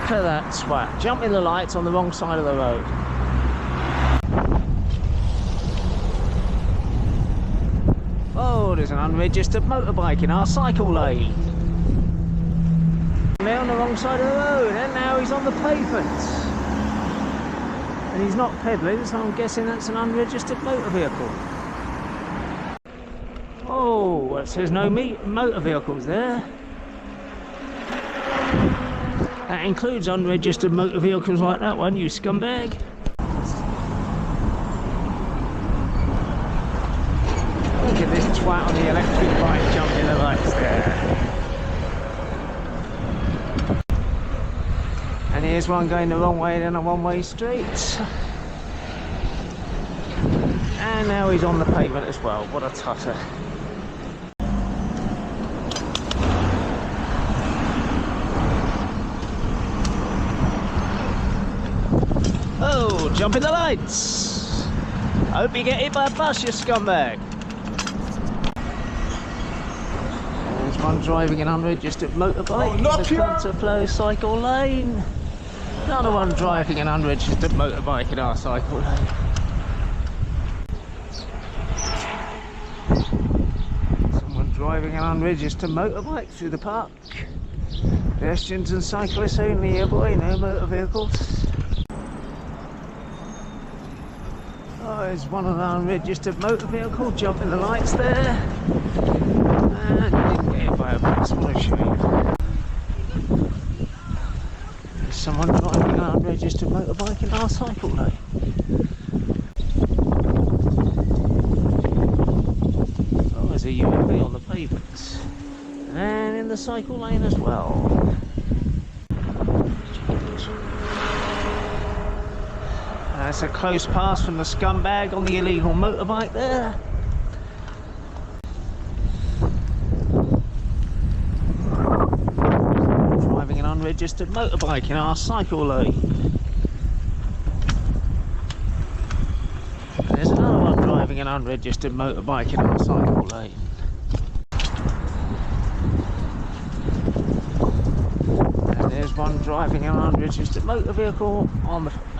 Look at that swat, jumping the lights on the wrong side of the road. Oh, there's an unregistered motorbike in our cycle lane. They're on the wrong side of the road, and now he's on the pavement. And he's not pedalling, so I'm guessing that's an unregistered motor vehicle. Oh, it says no motor vehicles there. That includes unregistered motor vehicles like that one, you scumbag. Look at this twat on the electric bike jumping the lights there. And here's one going the wrong way down a one-way street. And now he's on the pavement as well. What a tutter. Oh, jump in the lights! Hope you get hit by a bus, you scumbag! There's one driving an unregistered motorbike in the counterflow cycle lane. Another one driving an unregistered motorbike in our cycle lane. Someone driving an unregistered motorbike through the park. Pedestrians and cyclists only here, boy, no motor vehicles. Oh, there's one of the unregistered motor vehicle jumping the lights there. And he didn't get hit by a bus, what a shame. There's someone driving an unregistered motorbike in our cycle lane. Oh, there's a UAV on the pavement. And in the cycle lane as well. That's a close pass from the scumbag on the illegal motorbike there. Driving an unregistered motorbike in our cycle lane. There's another one driving an unregistered motorbike in our cycle lane. And there's one driving an unregistered motor vehicle on the footpath.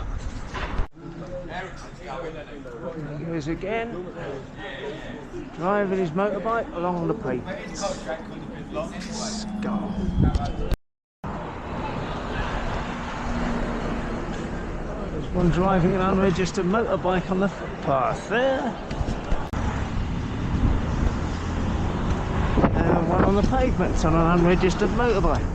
There he is again, driving his motorbike along the pavement. Skull. There's one driving an unregistered motorbike on the footpath there. And one on the pavement on an unregistered motorbike.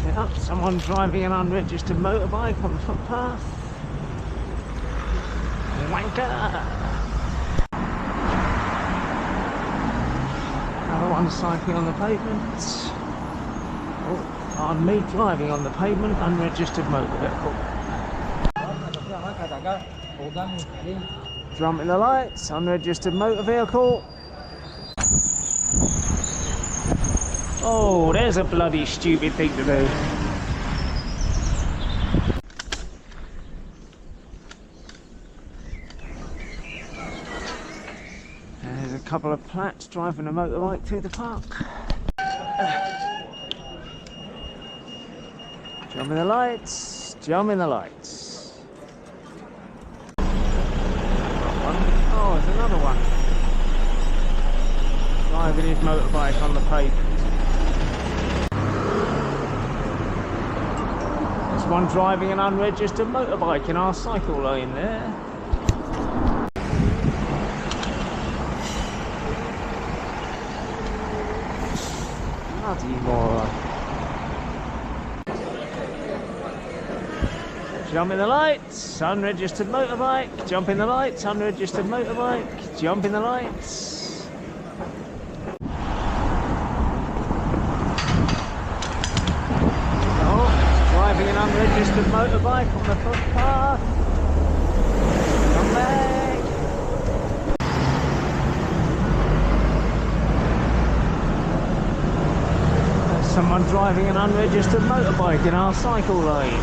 Yep, someone driving an unregistered motorbike on the footpath. Wanker! Another one cycling on the pavement. Oh, pardon me, driving on the pavement, unregistered motor vehicle. Jump in the lights, unregistered motor vehicle. Oh, there's a bloody stupid thing to do. There's a couple of plats driving a motorbike through the park. Jump in the lights, jump in the lights. Oh, there's another one. Driving his motorbike on the pavement. One driving an unregistered motorbike in our cycle lane there. Bloody moron. Jump in the lights, unregistered motorbike. Jump in the lights, unregistered motorbike. Jump in the lights. Driving an unregistered motorbike on the footpath. Come back. There's someone driving an unregistered motorbike in our cycle lane.